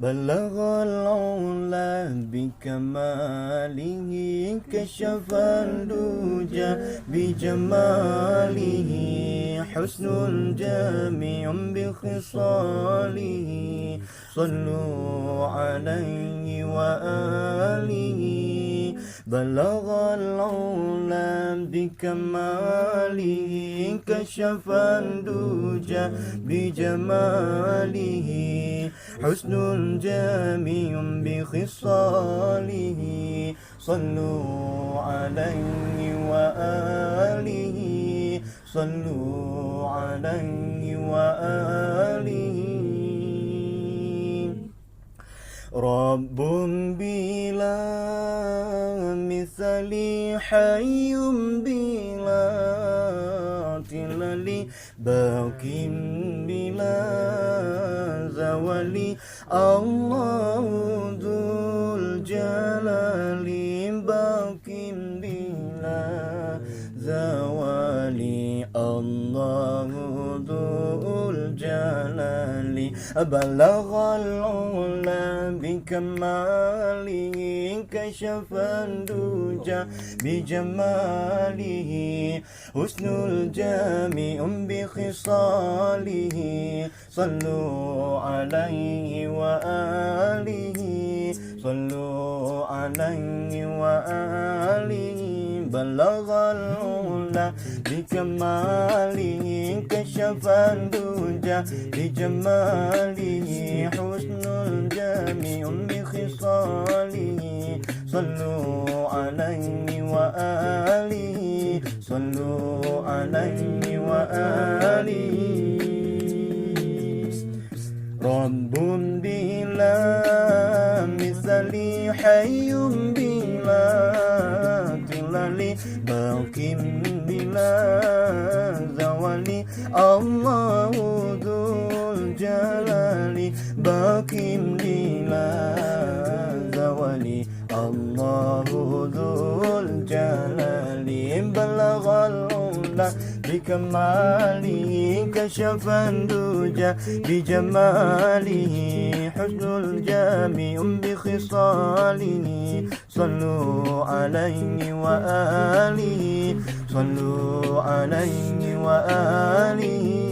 Balaghal ula bikamalihi kashafan duja bijamalihi husnul jami'un bikhisalihi sallu alaihi wa alihi balaghal ula bikamalihi kashafan duja bijamalihi husnul جامع بخصاله صلوا عليه وآله صلوا عليه وآله رب بلا مثل حي بلا تلل باق بلا زوال الله ذو الجلال باق بلا زوال الله ذو الجلال بلغ العلا بكماله كشف الدجى بجماله حسن الجامع بخصاله صلوا عليه وآله صلوا عليه وآله بلغ العلا بكماله كشف الدجى بجماله حسن الجامع بخصاله صلوا عليه وآله صلوا عليه وآله رب بلا مثل حي بلا تلال باق بلا زوال الله ذو الجلال باق بلا زوال الله ذو الجلال بلغ العلا بكماله كشف الدجى بجماله حسن الجامع بخصاله صلوا عليه وآله صلوا عليه وآله